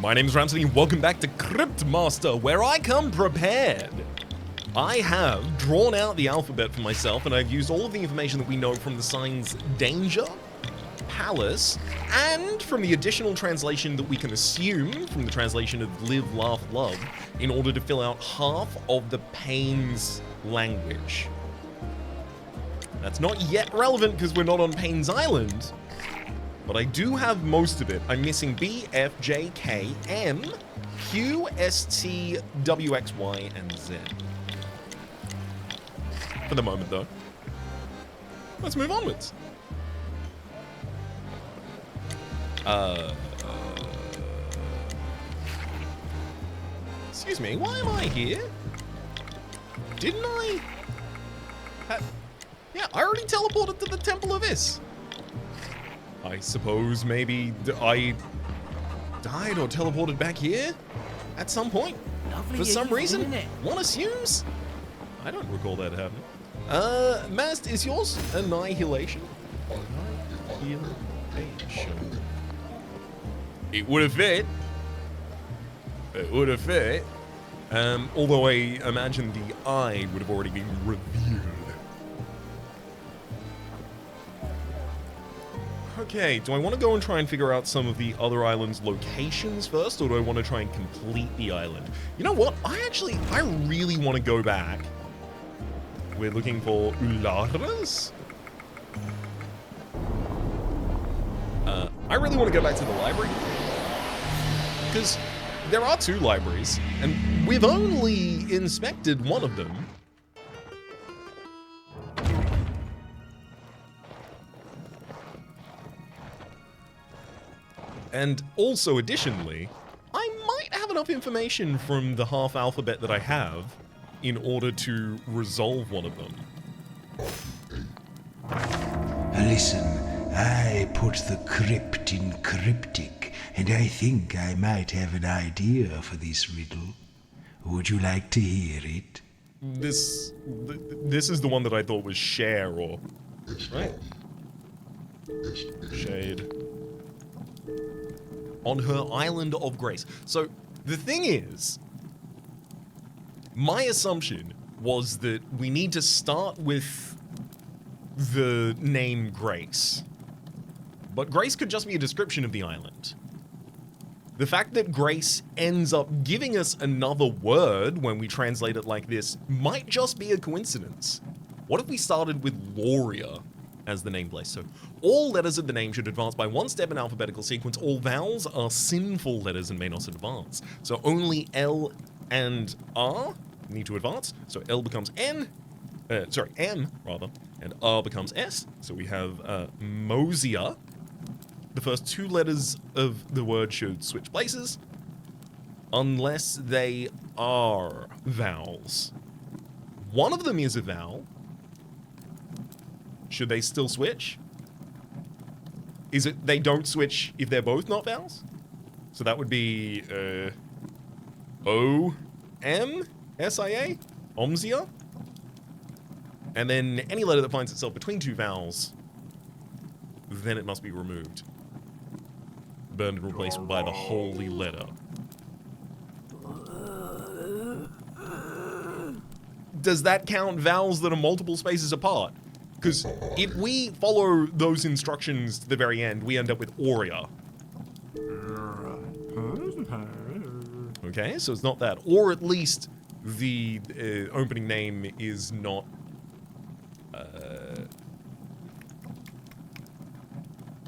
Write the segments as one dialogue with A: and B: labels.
A: My name's Rhapsody and welcome back to Cryptmaster, where I come prepared. I have drawn out the alphabet for myself and I've used all of the information that we know from the signs Danger, Palace, and from the additional translation that we can assume from the translation of Live, Laugh, Love in order to fill out half of the Payn's language. That's not yet relevant because we're not on Payn's Island, but I do have most of it. I'm missing B, F, J, K, M, Q, S, T, W, X, Y, and Z. For the moment, though. Let's move onwards. Excuse me, why am I here? Didn't I? Yeah, I already teleported to the Temple of Is. I suppose maybe I died or teleported back here at some point.
B: Lovely
A: for some reason.
B: isn't it?
A: One assumes. I don't recall that happening. Mast, is yours Annihilation? Annihilation. It would have fit. It would have fit. Although I imagine the eye would have already been revealed. Okay, do I want to go and try and figure out some of the other islands' locations first, or do I want to try and complete the island? You know what? I really want to go back. We're looking for Ularas? I really want to go back to the library. Because there are two libraries, and we've only inspected one of them. And also, additionally, I might have enough information from the half alphabet that I have in order to resolve one of them.
C: Listen, I put the crypt in cryptic, and I think I might have an idea for this riddle. Would you like to hear it?
A: This is the one that I thought was share or... Right? Shade. On her island of grace. So, the thing is, my assumption was that we need to start with the name Grace. But Grace could just be a description of the island. The fact that Grace ends up giving us another word when we translate it like this might just be a coincidence. What if we started with Loria as the name place? So all letters of the name should advance by one step in alphabetical sequence. All vowels are sinful letters and may not advance. So only L and R need to advance. So L becomes M rather, and R becomes S. So we have Mosia. The first two letters of the word should switch places, unless they are vowels. One of them is a vowel. Should they still switch? Is it they don't switch if they're both not vowels? So that would be O-M-S-I-A? Omsia? And then any letter that finds itself between two vowels, then it must be removed. Burned and replaced by the holy letter. Does that count vowels that are multiple spaces apart? Because if we follow those instructions to the very end, we end up with Aurea. Okay, so it's not that. Or at least the opening name is not...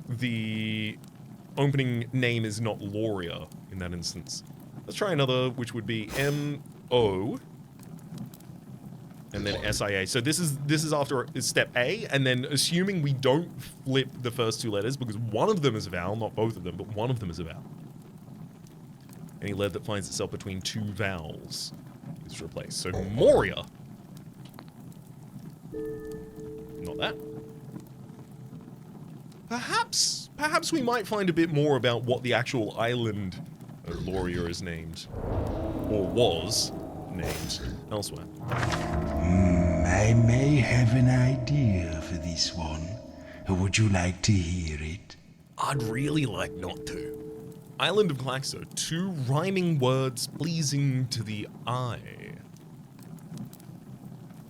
A: the opening name is not Loria in that instance. Let's try another, which would be M-O... and then S-I-A. So this is after step A, and then assuming we don't flip the first two letters, because one of them is a vowel, not both of them, but one of them is a vowel. Any letter that finds itself between two vowels is replaced. So Moria. Not that. Perhaps we might find a bit more about what the actual island of Loria is named. Or was named elsewhere.
C: I may have an idea for this one. Would you like to hear it?
A: I'd really like not to. Island of Claxo. 2 rhyming words pleasing to the eye.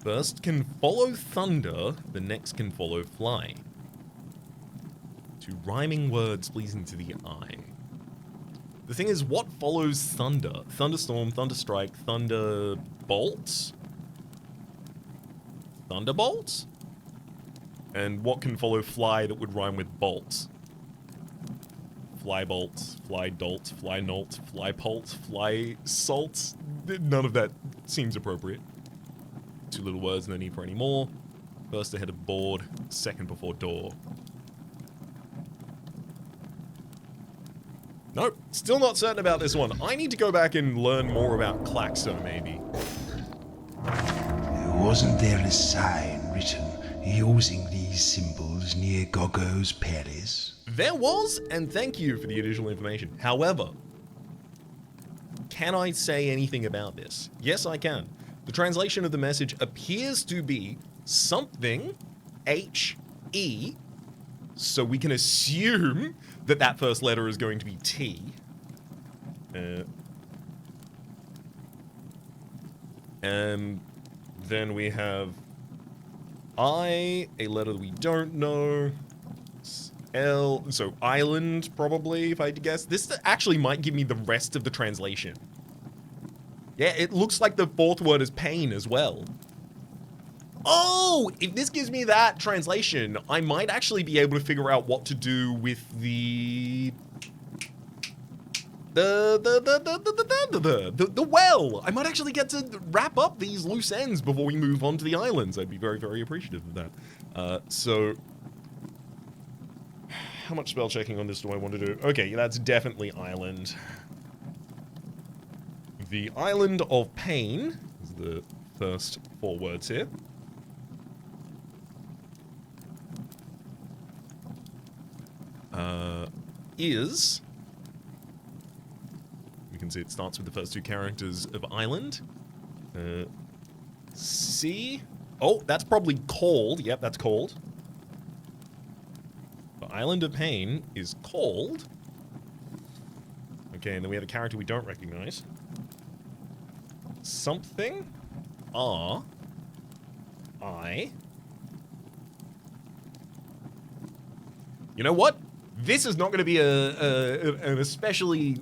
A: First can follow thunder, the next can follow fly. 2 rhyming words pleasing to the eye. The thing is, what follows thunder? Thunderstorm, thunderstrike, thunderbolt? Thunderbolt? And what can follow fly that would rhyme with bolt? Flybolt, flydolt, flynolt, flypolt, fly salt. None of that seems appropriate. 2 little words, no need for any more. First ahead of board, second before door. Nope, still not certain about this one. I need to go back and learn more about Claxo, maybe.
C: Wasn't there a sign written using these symbols near Goggo's palace?
A: There was, and thank you for the additional information. However, can I say anything about this? Yes, I can. The translation of the message appears to be something H-E, so we can assume that that first letter is going to be T. And then we have I, a letter that we don't know. L, so island, probably, if I had to guess. This actually might give me the rest of the translation. Yeah, it looks like the 4th word is pain as well. Oh, if this gives me that translation, I might actually be able to figure out what to do with the well. I might actually get to wrap up these loose ends before we move on to the islands. I'd be very, very appreciative of that. So, how much spell checking on this do I want to do? Okay, that's definitely island. The island of Payn is the first 4 words here. Is, you can see it starts with the first 2 characters of island. C, oh, that's probably called. Yep, that's called. The island of Payn is called. Okay, and then we have a character we don't recognize. Something. R. I. You know what? This is not going to be an especially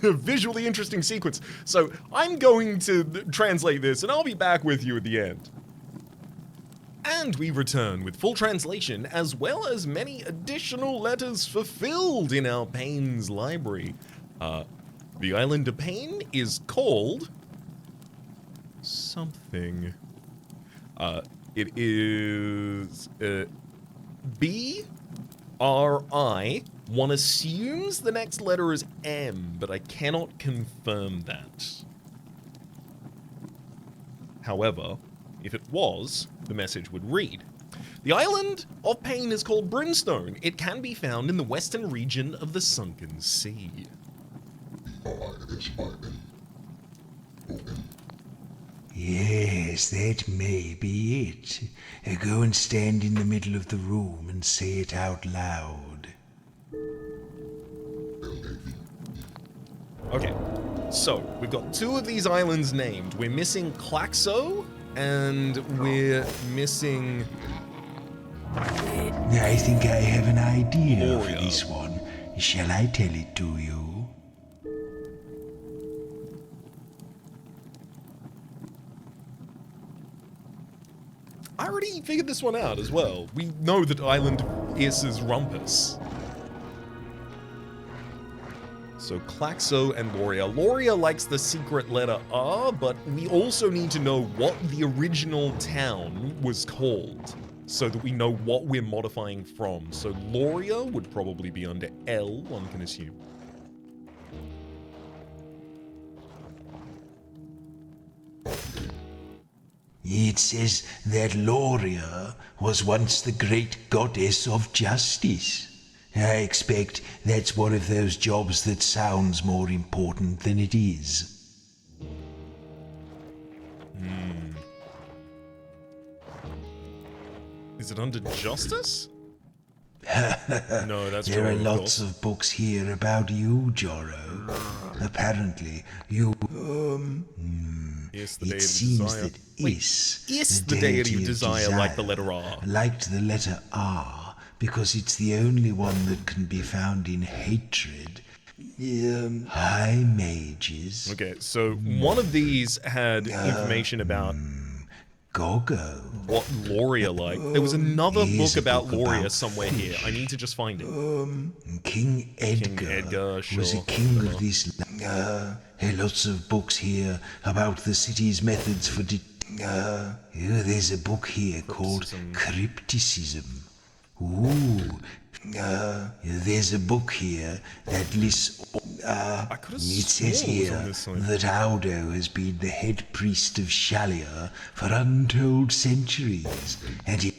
A: visually interesting sequence. So I'm going to translate this, and I'll be back with you at the end. And we return with full translation, as well as many additional letters fulfilled in our Payn's library. The island of Payn is called something. It is B-R-I. One assumes the next letter is M, but I cannot confirm that. However, if it was, the message would read, "The island of Payn is called Brimstone. It can be found in the western region of the Sunken Sea."
C: Yes, that may be it. Go and stand in the middle of the room and say it out loud.
A: Okay, so we've got 2 of these islands named. We're missing Claxo, and we're missing...
C: I think I have an idea for
A: Gloria.
C: this one. Shall I tell it to you?
A: I already figured this one out as well. We know that island is Rumpus. So Claxo and Loria. Loria likes the secret letter R, but we also need to know what the original town was called, so that we know what we're modifying from. So Loria would probably be under L, one can assume.
C: It says that Loria was once the great goddess of justice. I expect that's one of those jobs that sounds more important than it is.
A: Is it under justice? No, that's
C: There
A: true,
C: are
A: of
C: lots
A: course.
C: of books here about you, Joro. Apparently, you.
A: Is the
C: It
A: deity of
C: seems
A: desire.
C: that
A: Wait,
C: is,
A: the deity of desire like the letter R?
C: liked the letter R because it's the only one that can be found in hatred. High mages.
A: Okay, so one of these had information about
C: Gogo.
A: what Loria liked. There was another
C: Here's
A: book
C: a
A: about
C: book
A: Loria
C: about
A: somewhere here. I
C: fish.
A: need to just find it.
C: King Edgar,
A: Edgar,
C: was a
A: sure,
C: king
A: whatever.
C: of this. Lots of books here about the city's methods for. There's a book here called Crypticism. Ooh. There's a book here that lists.
A: I could have
C: It says
A: sworn it was on
C: here
A: this side.
C: that Aldo has been the head priest of Shalia for untold centuries, and he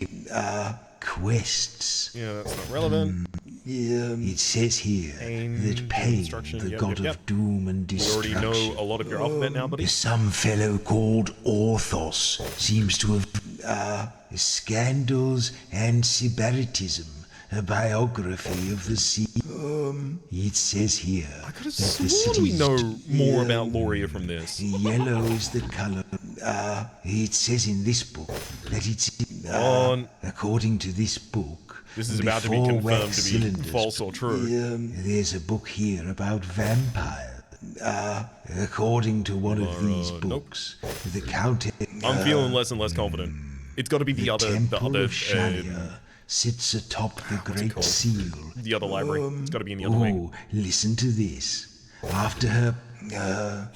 C: quests.
A: Yeah, that's not relevant.
C: It says here
A: Payn,
C: that Payn,
A: destruction,
C: the
A: yep,
C: god
A: yep, yep.
C: of doom and
A: We already
C: destruction,
A: know a lot of your alphabet now, buddy.
C: some fellow called Orthos seems to have scandals and sybaritism, a biography of the sea. It says here
A: I could have
C: that the
A: sworn we
C: city's
A: know more about Loria from this.
C: yellow is the color. It says in this book that it's
A: On.
C: according to this book.
A: This is about to be
C: before
A: confirmed
C: wax
A: to be
C: cylinders-
A: false or true.
C: There's a book here about vampires. According to one of these
A: nope.
C: books, the Countess.
A: I'm feeling less and less confident. It's got to be the other,
C: Temple of Shalia sits atop the Great
A: called?
C: Seal.
A: the other library. It's got to be in the other wing.
C: Oh, listen to this. After her,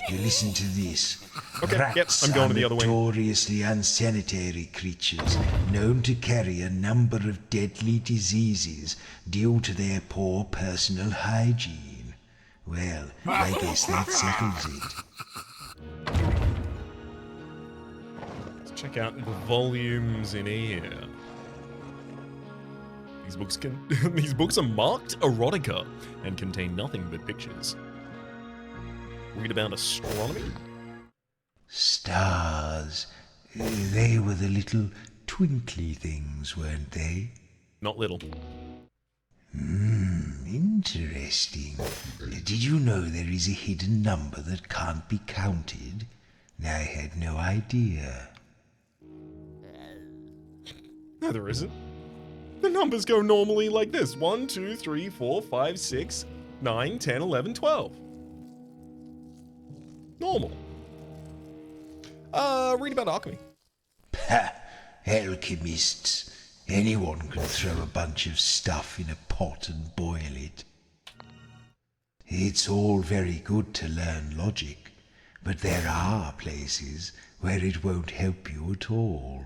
C: you listen to this.
A: Okay, yep,
C: Rats
A: I'm going
C: are
A: to the other wing.
C: notoriously unsanitary creatures, known to carry a number of deadly diseases due to their poor personal hygiene. Well, I guess that settles it.
A: Let's check out the volumes in here. These books can these books are marked erotica and contain nothing but pictures. Read about astronomy?
C: Stars. They were the little twinkly things, weren't they?
A: Not little.
C: Interesting. Did you know there is a hidden number that can't be counted? I had no idea.
A: No, there isn't. The numbers go normally like this. 1, 2, 3, 4, 5, 6, 9, 10, 11, 12. Normal. Read about alchemy.
C: Ha! Alchemists. Anyone can throw a bunch of stuff in a pot and boil it. It's all very good to learn logic, but there are places where it won't help you at all.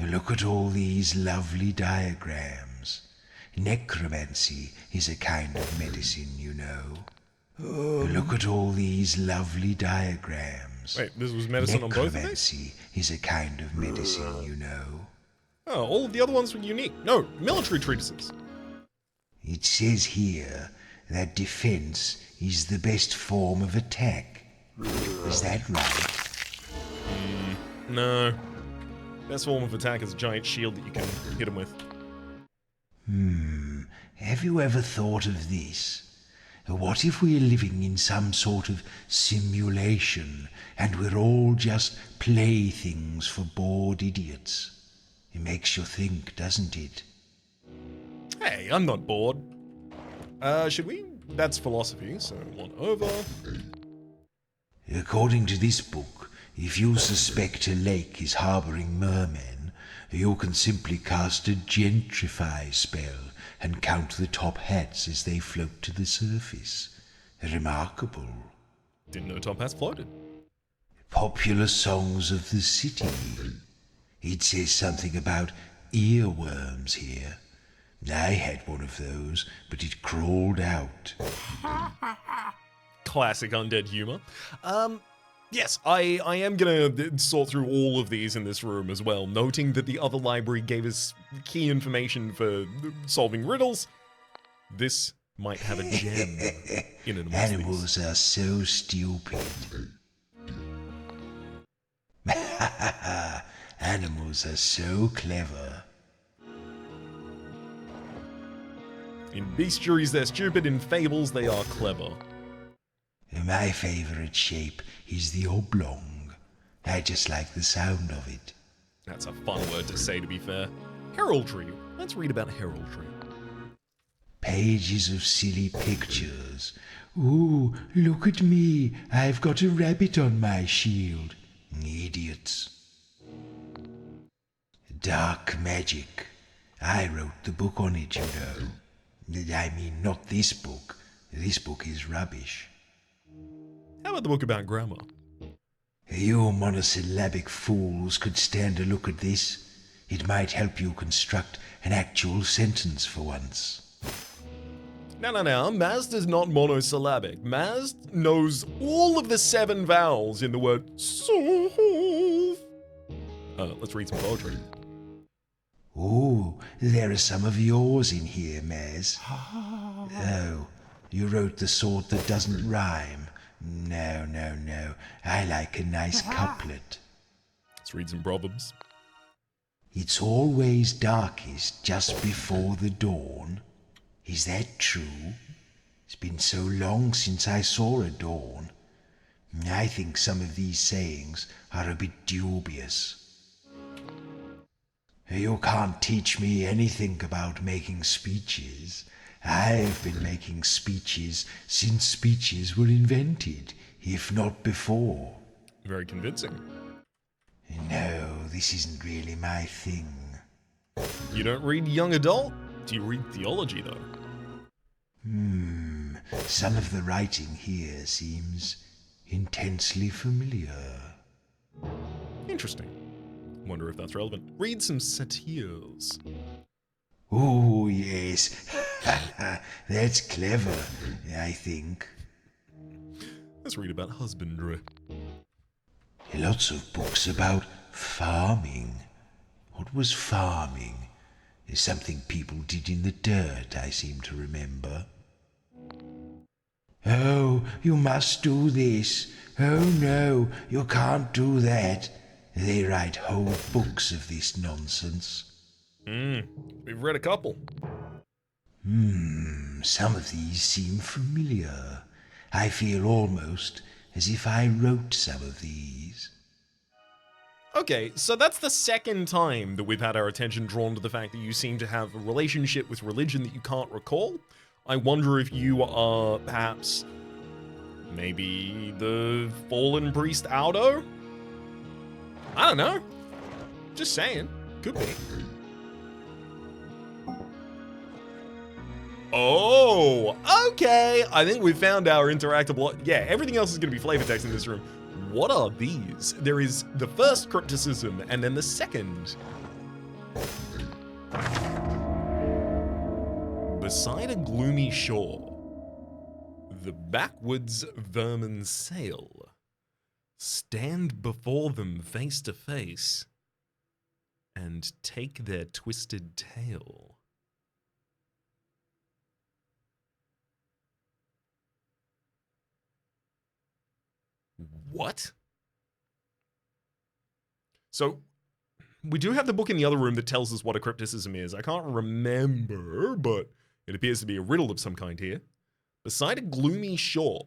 C: Look at all these lovely diagrams. Necromancy is a kind of medicine, you know. Look at all these lovely diagrams.
A: Wait, this was medicine on both of these?
C: Necromancy is a kind of medicine, you know.
A: Oh, all of the other ones were unique. No, military treatises.
C: It says here that defense is the best form of attack. Is that right?
A: No. Best form of attack is a giant shield that you can hit him with.
C: Have you ever thought of this? What if we're living in some sort of simulation and we're all just playthings for bored idiots? It makes you think, doesn't it?
A: Hey, I'm not bored. Should we? That's philosophy, so one over.
C: According to this book, if you suspect a lake is harboring mermen, you can simply cast a gentrify spell and count the top hats as they float to the surface. Remarkable.
A: Didn't know top hats floated.
C: Popular songs of the city. It says something about earworms here. I had one of those, but it crawled out.
A: Classic undead humor. Yes, I am gonna sort through all of these in this room as well, noting that the other library gave us key information for solving riddles. This might have a gem in it amongst
C: Animals
A: these.
C: are so stupid. Animals are so clever.
A: In bestiaries, they're stupid. In fables, they are clever.
C: My favorite shape is the oblong. I just like the sound of it.
A: That's a fun word to say, to be fair. Heraldry. Let's read about heraldry.
C: Pages of silly pictures. Ooh, look at me. I've got a rabbit on my shield. Idiots. Dark magic. I wrote the book on it, you know. I mean, not this book. This book is rubbish.
A: How about the book about grammar?
C: You monosyllabic fools could stand a look at this. It might help you construct an actual sentence for once.
A: No. Mazd is not monosyllabic. Mazd knows all of the 7 vowels in the word solve. Let's read some poetry.
C: Oh, there are some of yours in here, Maz. Oh, you wrote the sort that doesn't rhyme. No. I like a nice couplet.
A: Let's read some proverbs.
C: It's always darkest just before the dawn. Is that true? It's been so long since I saw a dawn. I think some of these sayings are a bit dubious. You can't teach me anything about making speeches. I've been making speeches since speeches were invented, if not before.
A: Very convincing.
C: No, this isn't really my thing.
A: You don't read young adult? Do you read theology, though?
C: Some of the writing here seems intensely familiar.
A: Interesting. Wonder if that's relevant. Read some satires.
C: Oh, yes. That's clever, I think.
A: Let's read about husbandry.
C: Lots of books about farming. What was farming? It's something people did in the dirt, I seem to remember. Oh, you must do this. Oh no, you can't do that. They write whole books of this nonsense.
A: We've read a couple.
C: Some of these seem familiar. I feel almost as if I wrote some of these.
A: Okay, so that's the second time that we've had our attention drawn to the fact that you seem to have a relationship with religion that you can't recall. I wonder if you are perhaps maybe the fallen priest Aldo? I don't know. Just saying. Could be. Oh, okay. I think we found our interactable. Yeah, everything else is going to be flavor text in this room. What are these? There is the first crypticism and then the second. Beside a gloomy shore, the backwoods vermin sail. Stand before them face to face and take their twisted tail. What? So, we do have the book in the other room that tells us what a crypticism is. I can't remember, but it appears to be a riddle of some kind here. Beside a gloomy shore.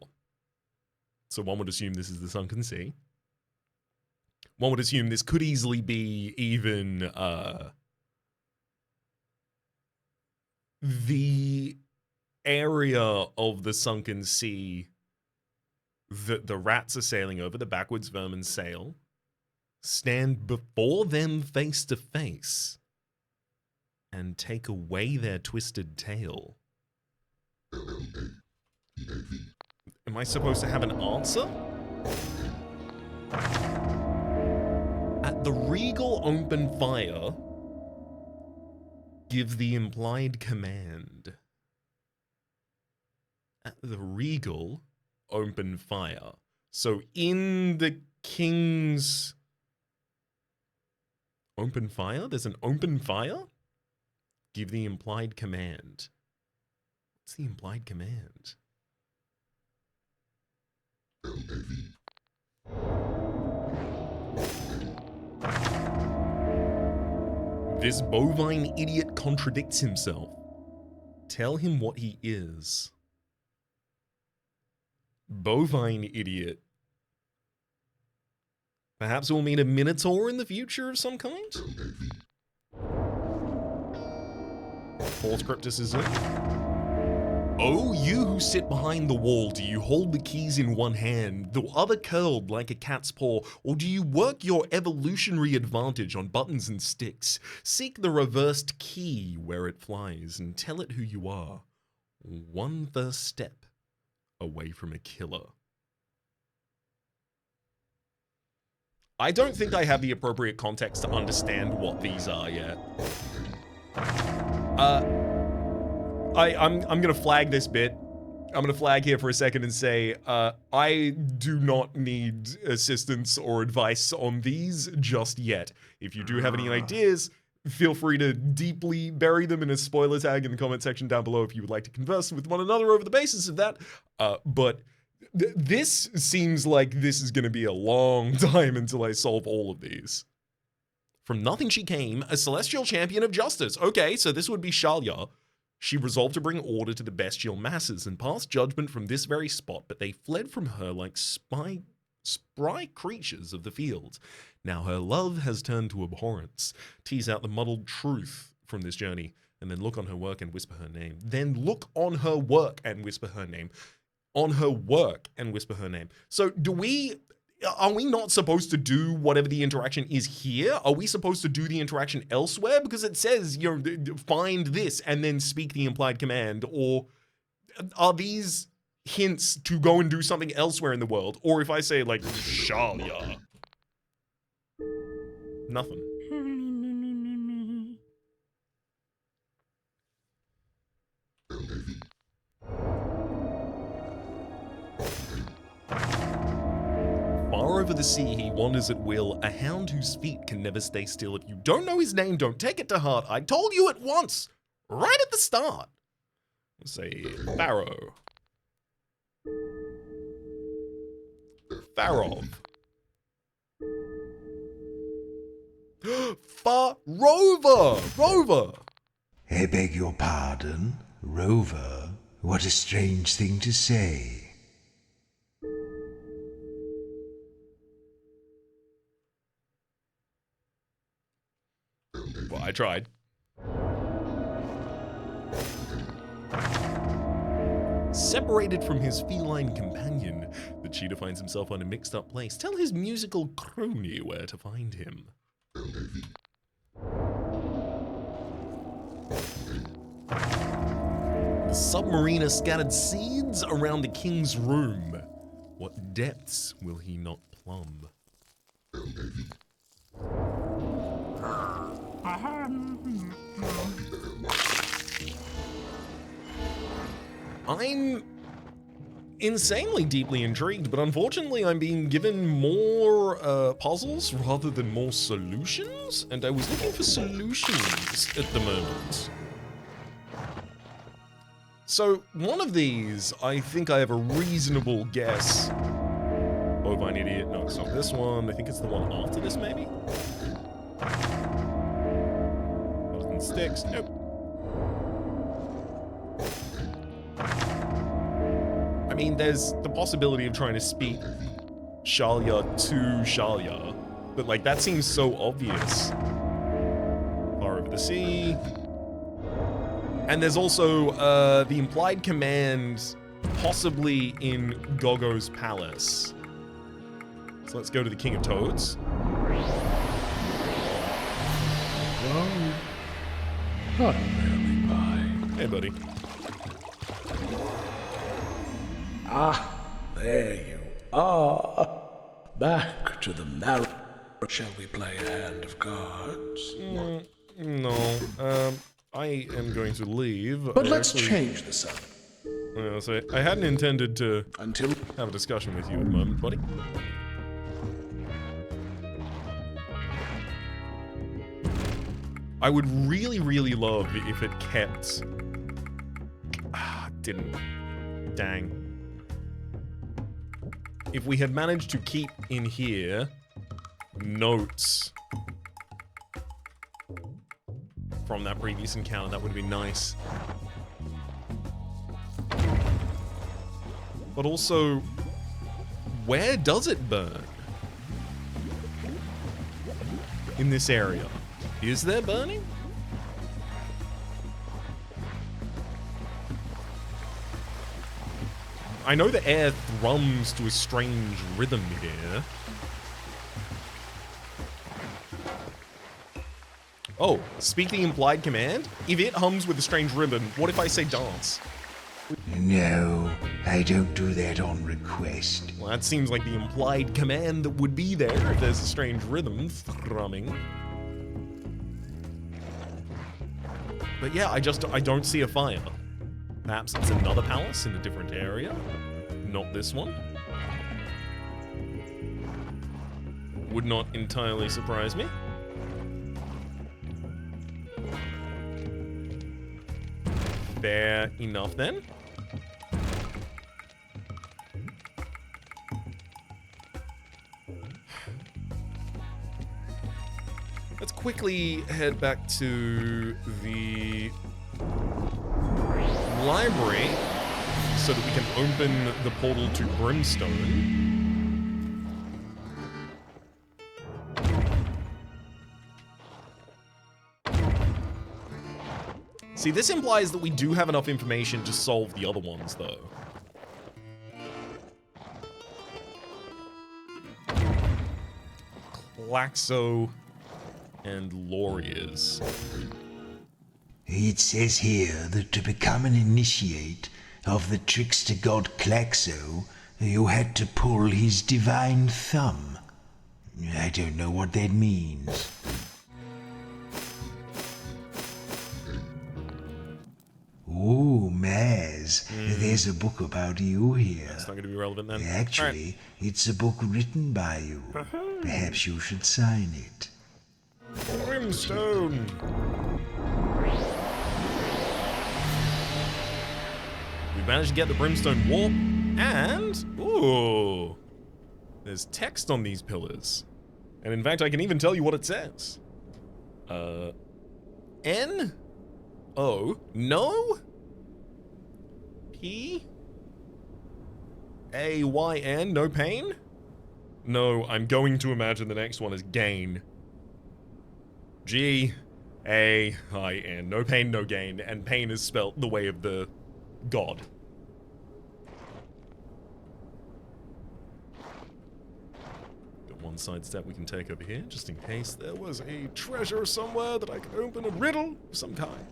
A: So one would assume this is the sunken sea. One would assume this could easily be even the area of the sunken sea that the rats are sailing over, the backwoods vermin sail. Stand before them face to face and take away their twisted tail. Am I supposed to have an answer? At the regal open fire, give the implied command. At the regal open fire. So in the king's open fire? There's an open fire? Give the implied command. What's the implied command? This bovine idiot contradicts himself. Tell him what he is. Bovine idiot. Perhaps we'll meet a minotaur in the future of some kind? Fourth crypticism. Oh, you who sit behind the wall, do you hold the keys in one hand, the other curled like a cat's paw, or do you work your evolutionary advantage on buttons and sticks? Seek the reversed key where it flies and tell it who you are. One first step away from a killer. I don't think I have the appropriate context to understand what these are yet. I'm gonna flag this bit. I'm gonna flag here for a second and say, I do not need assistance or advice on these just yet. If you do have any ideas, feel free to deeply bury them in a spoiler tag in the comment section down below if you would like to converse with one another over the basis of that. But this seems like this is gonna be a long time until I solve all of these. From nothing she came, a celestial champion of justice. Okay, so this would be Shalya. She resolved to bring order to the bestial masses and pass judgment from this very spot, but they fled from her like spry creatures of the field. Now her love has turned to abhorrence. Tease out the muddled truth from this journey, and then look on her work and whisper her name. Then look on her work and whisper her name. On her work and whisper her name. So are we not supposed to do whatever the interaction is here? Are we supposed to do the interaction elsewhere? Because it says, you know, find this and then speak the implied command. Or are these hints to go and do something elsewhere in the world? Or if I say, like, Shalya. Nothing. Far over the sea he wanders at will, a hound whose feet can never stay still. If you don't know his name, don't take it to heart. I told you at once, right at the start. Let's say Pharaoh. Farov. Rover!
C: I beg your pardon, Rover? What a strange thing to say.
A: Well, I tried. Separated from his feline companion, the cheetah finds himself in a mixed-up place. Tell his musical crony where to find him. The submariner scattered seeds around the king's room. What depths will he not plumb? I'm insanely deeply intrigued, but unfortunately I'm being given more puzzles rather than more solutions, and I was looking for solutions at the moment. So one of these, I think I have a reasonable guess. Bovine idiot, no, it's not this one. I think it's the one after this, maybe? Nothing sticks, nope. I mean, there's the possibility of trying to speak Shalya to Shalya, but like that seems so obvious. Far over the sea. And there's also the implied command possibly in Gogo's palace. So let's go to the King of Toads.
B: Well, not really, bye.
A: Hey, buddy.
B: Ah, there you are. Back to the marrow. Shall we play a hand of cards?
A: No. I am going to leave.
B: But let's change the subject.
A: So I hadn't intended to
B: Until
A: have a discussion with you at the moment, buddy. I would really, really love if it kept... didn't. Dang. If we had managed to keep in here notes from that previous encounter, that would be nice. But also, where does it burn? In this area. Is there burning? I know the air thrums to a strange rhythm here. Oh, speak the implied command? If it hums with a strange rhythm, what if I say dance?
C: No, I don't do that on request.
A: Well, that seems like the implied command that would be there if there's a strange rhythm thrumming. But yeah, I don't see a fire. Perhaps it's another palace in a different area. Not this one. Would not entirely surprise me. Fair enough then. Let's quickly head back to the library so that we can open the portal to Brimstone. See, this implies that we do have enough information to solve the other ones, though. Klaxo and Lauriers.
C: It says here that to become an initiate of the trickster god Klaxo, you had to pull his divine thumb. I don't know what that means. Oh, Maz, there's a book about you here.
A: It's not going to be relevant then.
C: Actually, it's a book written by you. Perhaps you should sign it.
A: Brimstone! We've managed to get the Brimstone warp, and... ooh! There's text on these pillars. And in fact, I can even tell you what it says. N? O? No? P? A-Y-N? No pain? No, I'm going to imagine the next one is gain. G-A-I-N. No pain, no gain. And pain is spelt the way of the god. Got one side step we can take over here, just in case there was a treasure somewhere that I could open, a riddle of some kind.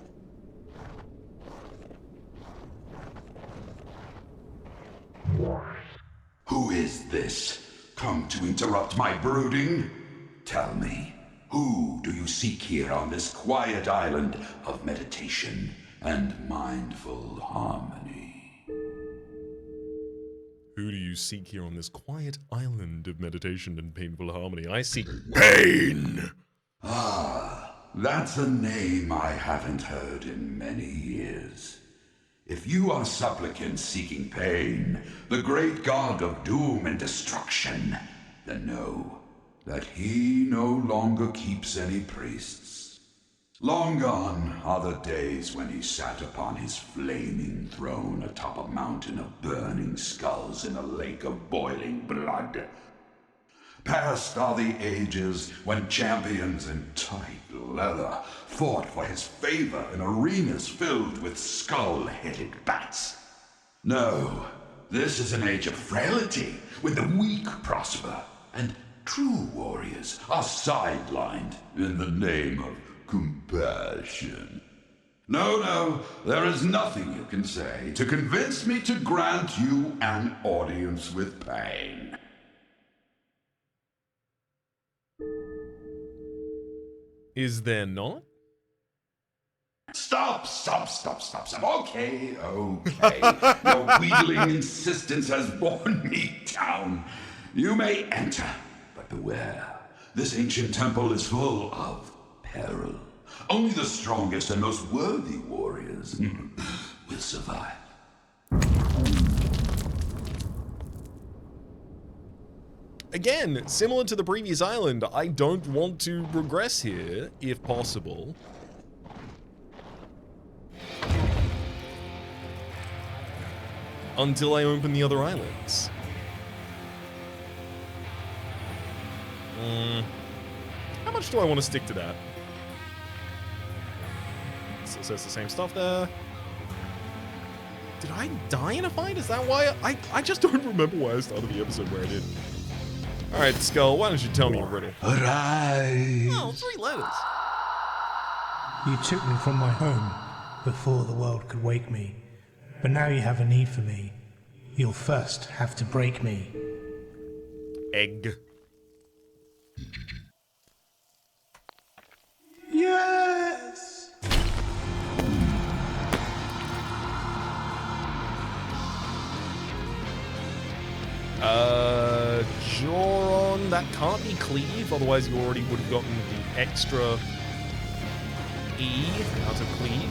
D: Who is this? Come to interrupt my brooding? Tell me, who do you seek here on this quiet island of meditation and mindful harmony?
A: Who do you seek here on this quiet island of meditation and painful harmony? I seek Payn!
D: Ah, that's a name I haven't heard in many years. If you are supplicants seeking Payn, the great god of doom and destruction, then know that he no longer keeps any priests. Long gone are the days when he sat upon his flaming throne atop a mountain of burning skulls in a lake of boiling blood. Past are the ages when champions in tight leather fought for his favor in arenas filled with skull-headed bats. No, this is an age of frailty, when the weak prosper, and true warriors are sidelined in the name of compassion. No, there is nothing you can say to convince me to grant you an audience with Payn.
A: Is there not?
D: Stop. Okay. Your wheedling insistence has worn me down. You may enter, but beware. This ancient temple is full of peril. Only the strongest and most worthy warriors will survive.
A: Again, similar to the previous island, I don't want to progress here, if possible. until I open the other islands. How much do I want to stick to that? Still says the same stuff there. Did I die in a fight? Is that why? I just don't remember why I started the episode where I did. Alright, Skull, why don't you tell me a riddle?
C: Arise!
A: Oh, 3 letters.
E: You took me from my home before the world could wake me. But now you have a need for me. You'll first have to break me.
A: Egg.
E: Yes!
A: Joron, that can't be cleave, otherwise you already would have gotten the extra E out of cleave.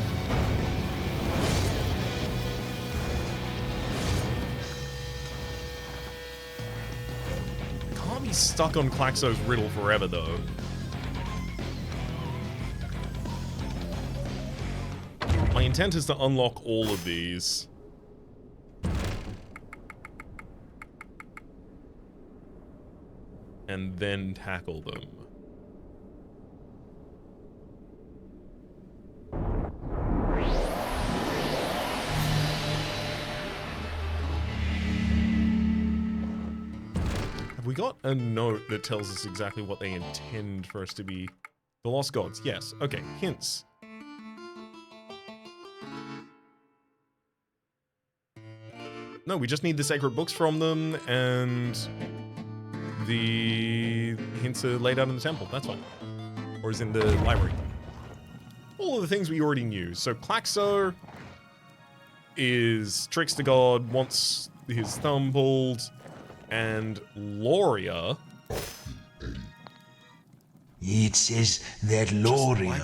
A: Can't be stuck on Klaxo's riddle forever, though. My intent is to unlock all of these. And then tackle them. Have we got a note that tells us exactly what they intend for us to be? The Lost Gods, yes. Okay, hints. No, we just need the sacred books from them, and the hints are laid out in the temple. That's fine. Or is in the library. All of the things we already knew. So Klaxo is Trickster God, wants his thumb pulled, and Loria...
C: It says that Loria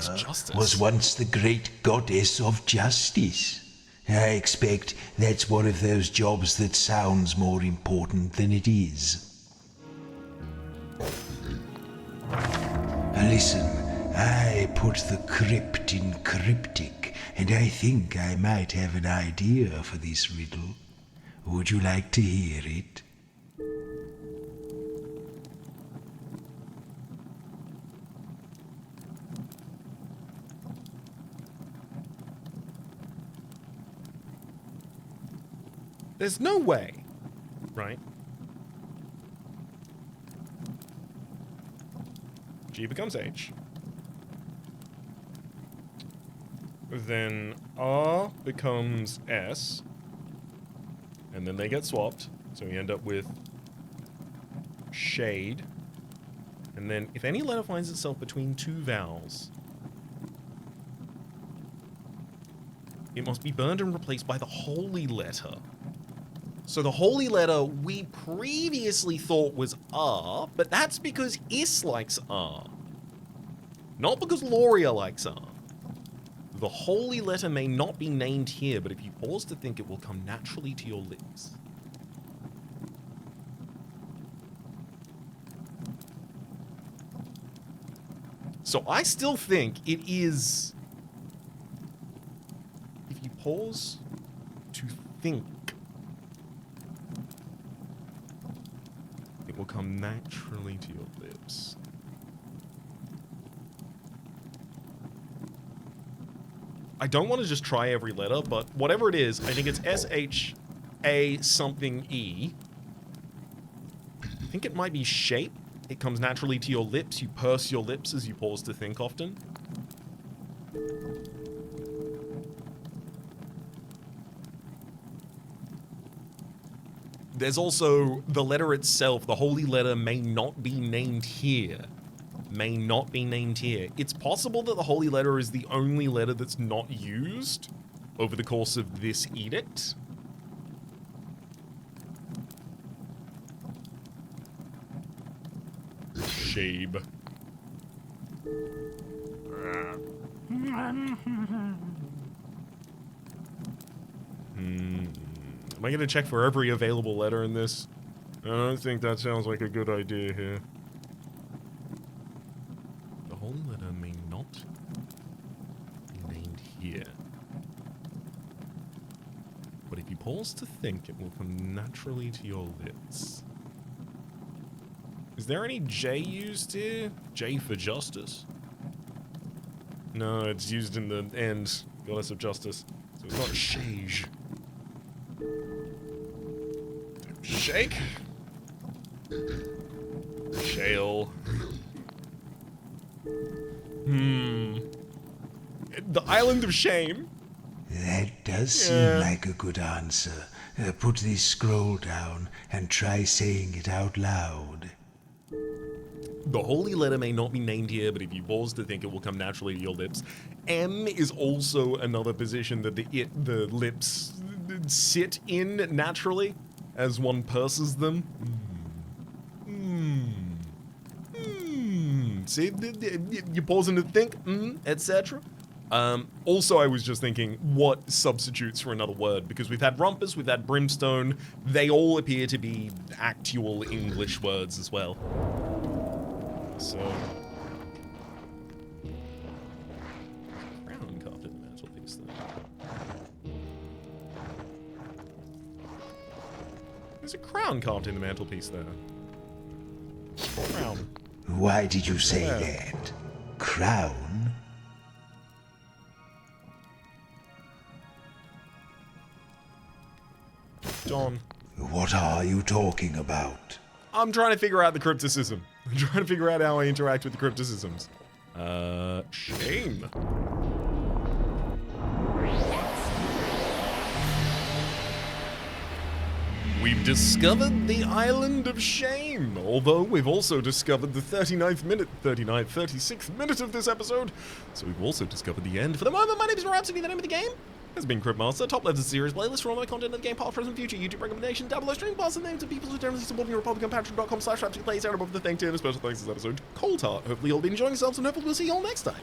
C: was once the great goddess of justice. I expect that's one of those jobs that sounds more important than it is. Listen, I put the crypt in cryptic, and I think I might have an idea for this riddle. Would you like to hear it?
A: There's no way, right? G becomes H. Then R becomes S. And then they get swapped. So we end up with shade. And then if any letter finds itself between 2 vowels, it must be burned and replaced by the holy letter. So the holy letter we previously thought was R, but that's because Is likes R. Not because Loria likes R. The holy letter may not be named here, but if you pause to think, it will come naturally to your lips. So I still think it is... If you pause to think, it will come naturally to your lips. I don't want to just try every letter, but whatever it is, I think it's S-H-A something E. I think it might be shape. It comes naturally to your lips. You purse your lips as you pause to think often. There's also the letter itself. The holy letter may not be named here. May not be named here. It's possible that the holy letter is the only letter that's not used over the course of this edict. Shabe. Am I gonna check for every available letter in this? I don't think that sounds like a good idea here. The holy letter may not be named here. But if you pause pause to think, it will come naturally to your lips. Is there any J used here? J for justice? No, it's used in the end. Goddess of justice. So it's not shage. Shake? Shale. The Island of Shame?
C: That does seem like a good answer. Put this scroll down and try saying it out loud.
A: The holy letter may not be named here, but if you pause to think, it will come naturally to your lips. M is also another position that the lips sit in naturally as one purses them. See, you're pausing to think, etc. Also, I was just thinking, what substitutes for another word? Because we've had rumpus, we've had brimstone. They all appear to be actual English words as well. So, crown carved in the mantelpiece there. There's a crown carved in the mantelpiece there. Crown.
C: Why did you say that? Crown?
A: John.
C: What are you talking about?
A: I'm trying to figure out the crypticism. I'm trying to figure out how I interact with the crypticisms. Shame. We've discovered the Island of Shame, although we've also discovered the 36th minute of this episode, so we've also discovered the end. For the moment, my name is Rhapsody, the name of the game has been Cryptmaster, top left of the series playlist for all my content of the game, past, present, future, YouTube recommendations, down below, stream past the names of people who generally supporting your Republican, patreon.com/Rhapsody plays out above the thank tier, and a special thanks this episode to Cold Heart. Hopefully you'll be enjoying yourselves, and hopefully we'll see you all next time.